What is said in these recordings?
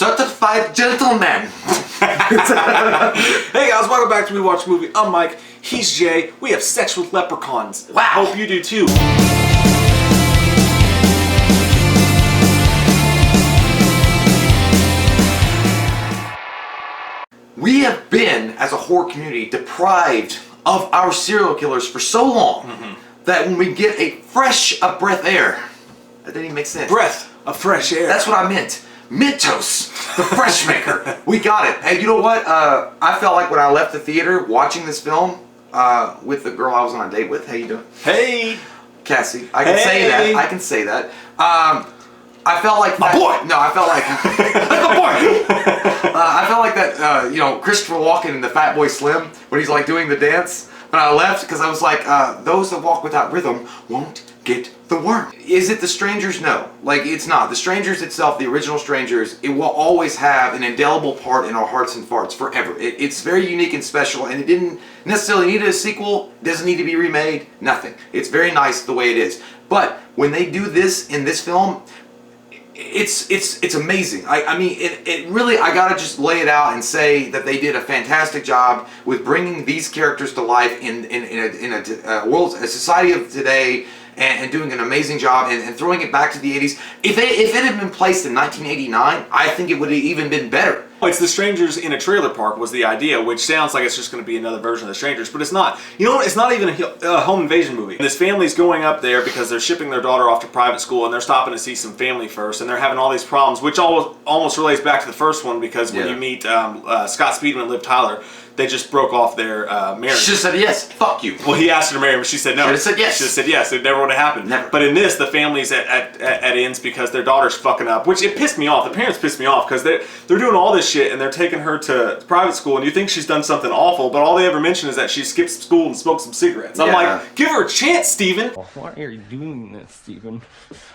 certified gentleman. Hey guys, welcome back to We Watch Movie. I'm Mike, he's Jay. We have sex with leprechauns. Wow. Hope you do too. We have been, as a horror community, deprived of our serial killers for so long that when we get a fresh of breath air, that didn't even make sense. Breath of fresh air. That's what I meant. Mentos, the fresh maker. We got it. Hey, you know what? I felt like when I left the theater watching this film with the girl I was on a date with. How you doing? Hey, Cassie. I can say that. I can say that. I felt like my boy. No, I felt like my boy. I felt like that. Christopher Walken in the Fat Boy Slim when he's like doing the dance. But I left because I was like, those that walk without rhythm won't get the worm. Is it The Strangers? No. Like, it's not. The Strangers itself, the original Strangers, it will always have an indelible part in our hearts and farts forever. It's very unique and special, and it didn't necessarily need a sequel, doesn't need to be remade, nothing. It's very nice the way it is. But when they do this in this film, it's amazing. I mean, it really, I gotta just lay it out and say that they did a fantastic job with bringing these characters to life in a world, a society of today, and doing an amazing job and throwing it back to the 80s. If it had been placed in 1989, I think it would have even been better. It's The Strangers in a Trailer Park was the idea, which sounds like it's just going to be another version of The Strangers, but it's not. You know what? It's not even a home invasion movie. This family's going up there because they're shipping their daughter off to private school, and they're stopping to see some family first, and they're having all these problems, which almost relates back to the first one, because when you meet Scott Speedman and Liv Tyler, they just broke off their marriage. She just said yes. Fuck you. Well, he asked her to marry him, but she said no. She said yes. She just said yes. It never would have happened. Never. But in this, the family's at ends because their daughter's fucking up, which it pissed me off. The parents pissed me off because they're doing all this shit and they're taking her to private school, and you think she's done something awful, but all they ever mention is that she skipped school and smoked some cigarettes. I'm like, give her a chance, Steven. Why are you doing this, Steven?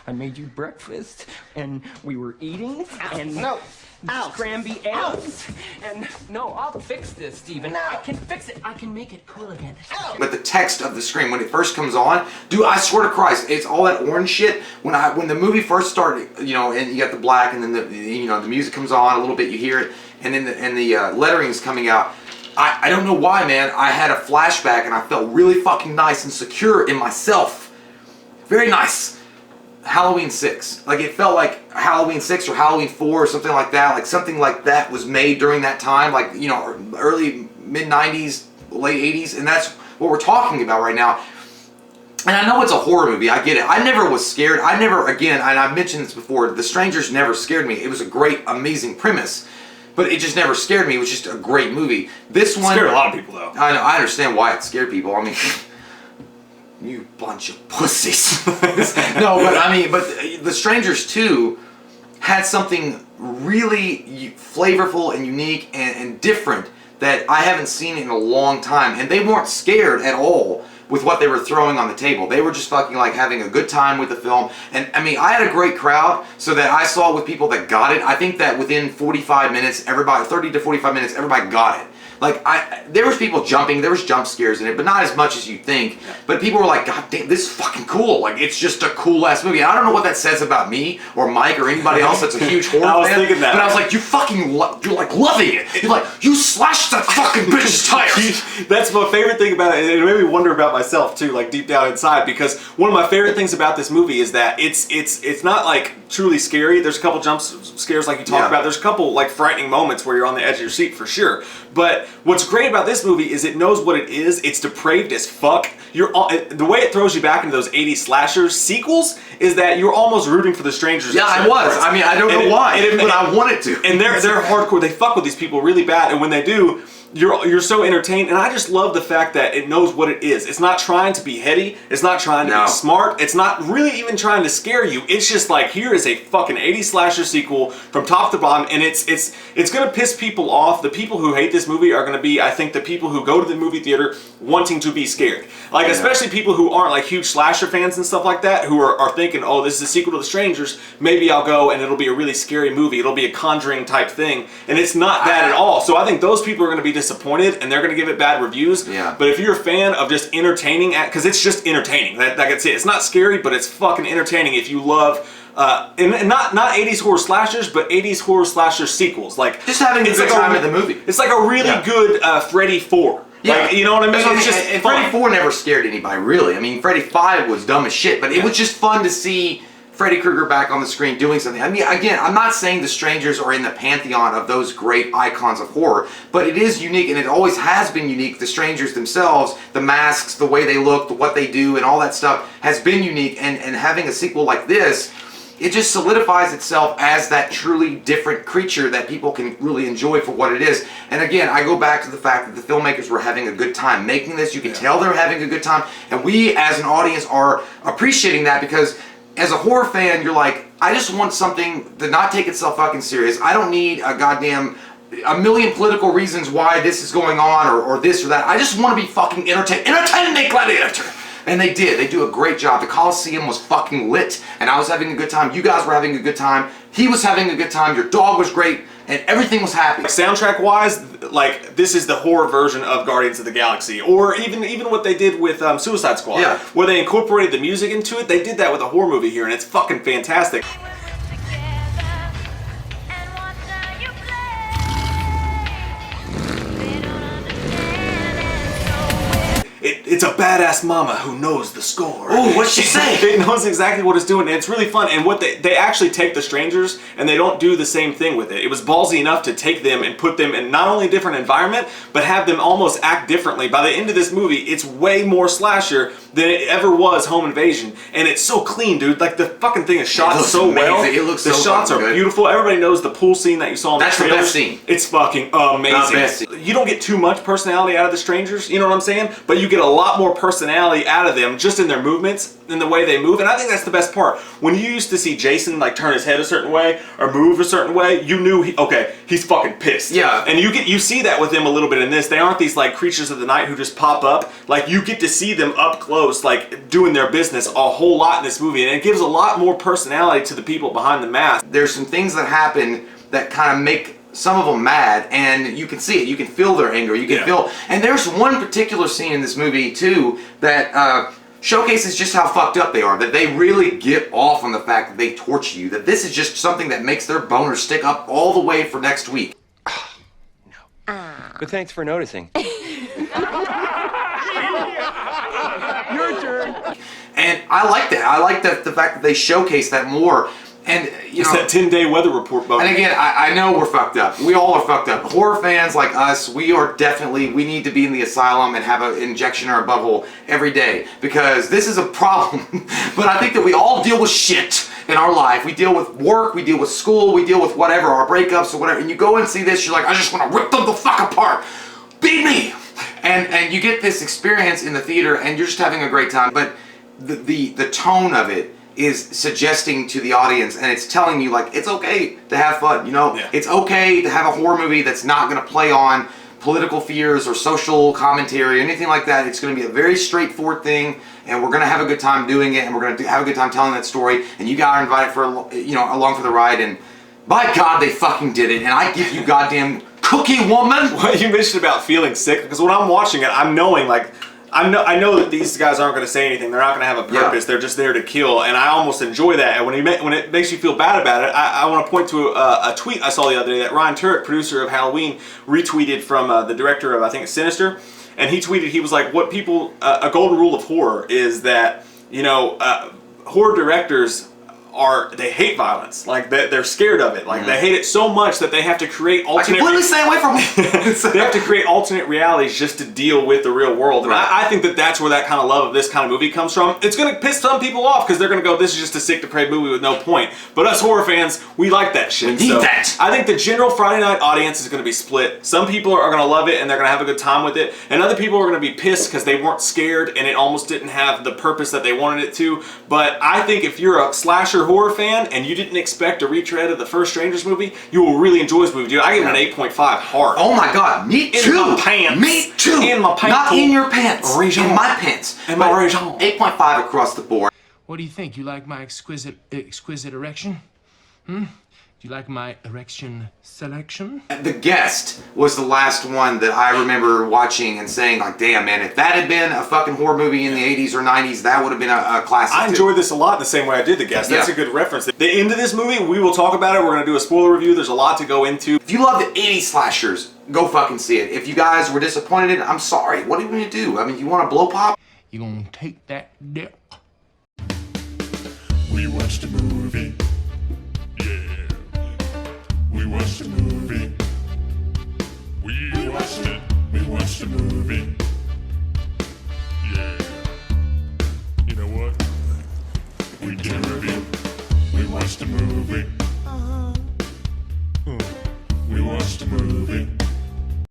I made you breakfast, and we were eating, and No. scramby eggs, and no, I'll fix this, Steven. I can fix it. I can make it cool again. But the text of the screen when it first comes on, dude, I swear to Christ, it's all that orange shit. When the movie first started, and you got the black, and then the music comes on a little bit, you hear it, and then the lettering's coming out. I don't know why, man. I had a flashback, and I felt really fucking nice and secure in myself. Very nice. Halloween 6. Like, it felt like Halloween 6 or Halloween 4 or something like that. Like, something like that was made during that time. Like, early, mid-90s, late 80s. And that's what we're talking about right now. And I know it's a horror movie. I get it. I never was scared. And I've mentioned this before, The Strangers never scared me. It was a great, amazing premise. But it just never scared me. It was just a great movie. This one... Scared a lot of people, though. I know. I understand why it scared people. I mean... You bunch of pussies. No, but The Strangers 2 had something really flavorful and unique and different that I haven't seen in a long time. And they weren't scared at all with what they were throwing on the table. They were just fucking like having a good time with the film. And I mean, I had a great crowd, so that I saw with people that got it. I think that within 45 minutes, 30 to 45 minutes, everybody got it. Like, there was people jumping, there was jump scares in it, but not as much as you think. Yeah. But people were like, God damn, this is fucking cool. Like, it's just a cool-ass movie. And I don't know what that says about me or Mike or anybody else that's a huge horror fan. I was thinking that. But I was like, you're like loving it. You're like, you slashed that fucking bitch's tires. That's my favorite thing about it. It made me wonder about myself, too, like deep down inside. Because one of my favorite things about this movie is that it's not like truly scary. There's a couple jump scares like you talked about. There's a couple like frightening moments where you're on the edge of your seat for sure. But what's great about this movie is it knows what it is. It's depraved as fuck. The way it throws you back into those 80s slashers sequels is that you're almost rooting for the Strangers. Yeah, I was. I mean, I don't know why, but I wanted to. And they're hardcore. They fuck with these people really bad, and when they do, you're so entertained, and I just love the fact that it knows what it is. It's not trying to be heady. It's not trying to be smart. It's not really even trying to scare you. It's just like, here is a fucking 80s slasher sequel from top to bottom, and it's gonna piss people off. The people who hate this movie are gonna be, I think, the people who go to the movie theater wanting to be scared. Like, especially people who aren't like huge slasher fans and stuff like that, who are thinking, oh, this is a sequel to The Strangers, maybe I'll go and it'll be a really scary movie. It'll be a Conjuring type thing, and it's not that at all. So I think those people are gonna be disappointed, and they're going to give it bad reviews. Yeah. But if you're a fan of just entertaining, because it's just entertaining. That's it. It's not scary, but it's fucking entertaining. If you love and not 80s horror slashers, but 80s horror slasher sequels. Like just having a good time at the movie. It's like a really good Freddy 4. Yeah, like, you know what I mean? It's just and Freddy 4 never scared anybody, really. I mean, Freddy 5 was dumb as shit, but it was just fun to see Freddy Krueger back on the screen doing something. I mean, again, I'm not saying The Strangers are in the pantheon of those great icons of horror, but it is unique, and it always has been unique. The Strangers themselves, the masks, the way they look, what they do, and all that stuff has been unique, and having a sequel like this, it just solidifies itself as that truly different creature that people can really enjoy for what it is. And again, I go back to the fact that the filmmakers were having a good time making this. You can tell they're having a good time, and we as an audience are appreciating that, because as a horror fan, you're like, I just want something to not take itself fucking serious. I don't need a million political reasons why this is going on, or this or that. I just want to be fucking entertained. Entertain me, Gladiator! And they did. They do a great job. The Coliseum was fucking lit, and I was having a good time. You guys were having a good time. He was having a good time. Your dog was great, and everything was happy. Soundtrack-wise, like, this is the horror version of Guardians of the Galaxy, or even what they did with Suicide Squad, where they incorporated the music into it. They did that with a horror movie here, and it's fucking fantastic. It's a badass mama who knows the score. Oh, what'd she say? It knows exactly what it's doing, and it's really fun. And what they actually take The Strangers, and they don't do the same thing with it. It was ballsy enough to take them and put them in not only a different environment, but have them almost act differently. By the end of this movie, it's way more slasher than it ever was Home Invasion, and it's so clean, dude. Like, the fucking thing is shot so well. It looks the so shots are good. beautiful. Everybody knows the pool scene that you saw in the trailers. That's the best scene. It's fucking amazing. Best scene. You don't get too much personality out of The Strangers, you know what I'm saying? But you get a lot more personality out of them just in their movements, in the way they move, and I think that's the best part. When you used to see Jason like turn his head a certain way or move a certain way, you knew he's fucking pissed. Yeah. And you see that with them a little bit in this. They aren't these like creatures of the night who just pop up. Like, you get to see them up close, like doing their business a whole lot in this movie, and it gives a lot more personality to the people behind the mask. There's some things that happen that kind of make some of them mad, and you can see it. You can feel their anger. You can feel. And there's one particular scene in this movie too that showcases just how fucked up they are. That they really get off on the fact that they torture you. That this is just something that makes their boners stick up all the way for next week. No. But thanks for noticing. Your turn. And I like that. I like the fact that they showcase that more. And you know, that 10-day weather report, Bo. And again, I know we're fucked up. We all are fucked up. Horror fans like us, we need to be in the asylum and have an injection in our butthole every day, because this is a problem. But I think that we all deal with shit in our life. We deal with work, we deal with school, we deal with whatever, our breakups or whatever. And you go and see this, you're like, I just want to rip them the fuck apart. Beat me! And you get this experience in the theater, and you're just having a great time. But the tone of it is suggesting to the audience, and it's telling you, like, it's okay to have fun, you know? Yeah. It's okay to have a horror movie that's not going to play on political fears or social commentary or anything like that. It's going to be a very straightforward thing, and we're going to have a good time doing it, and we're going to have a good time telling that story, and you guys are invited for, along for the ride, and by God, they fucking did it, and I give you goddamn cookie woman! What you mentioned about feeling sick, because when I'm watching it, I'm knowing, like, I know that these guys aren't going to say anything. They're not going to have a purpose. Yeah. They're just there to kill, and I almost enjoy that. And when it makes you feel bad about it, I want to point to a tweet I saw the other day that Ryan Turek, producer of Halloween, retweeted from the director of, I think it's Sinister, and he tweeted, he was like, "What people a golden rule of horror is that, horror directors they hate violence. Like, they're scared of it. Like, they hate it so much that they have to create alternate... I completely stay away from it. They have to create alternate realities just to deal with the real world. And I think that that's where that kind of love of this kind of movie comes from. It's going to piss some people off because they're going to go, this is just a sick, depraved movie with no point. But us horror fans, we like that shit. We need that. I think the general Friday night audience is going to be split. Some people are going to love it and they're going to have a good time with it. And other people are going to be pissed because they weren't scared and it almost didn't have the purpose that they wanted it to. But I think if you're a slasher horror fan and you didn't expect a retread of the first Strangers movie, you will really enjoy this movie, dude. I give it an 8.5 hard. Oh my God, me too. In my pants. Me too. In my pants. Not in your pants. Region. In my pants. In my region. 8.5 across the board. What do you think? You like my exquisite erection? Do you like my erection selection? The Guest was the last one that I remember watching and saying, like, damn, man, if that had been a fucking horror movie in the 80s or 90s, that would have been a classic. I enjoyed this a lot the same way I did The Guest. That's a good reference. The end of this movie, we will talk about it. We're going to do a spoiler review. There's a lot to go into. If you love the 80s slashers, go fucking see it. If you guys were disappointed, I'm sorry. What are you going to do? I mean, you want to blow pop? You gonna take that dick? We watched a movie. Yeah. We watched a movie. We watched it. We watched a movie. Yeah. You know what? We did a review. We watched a movie. We watched a movie.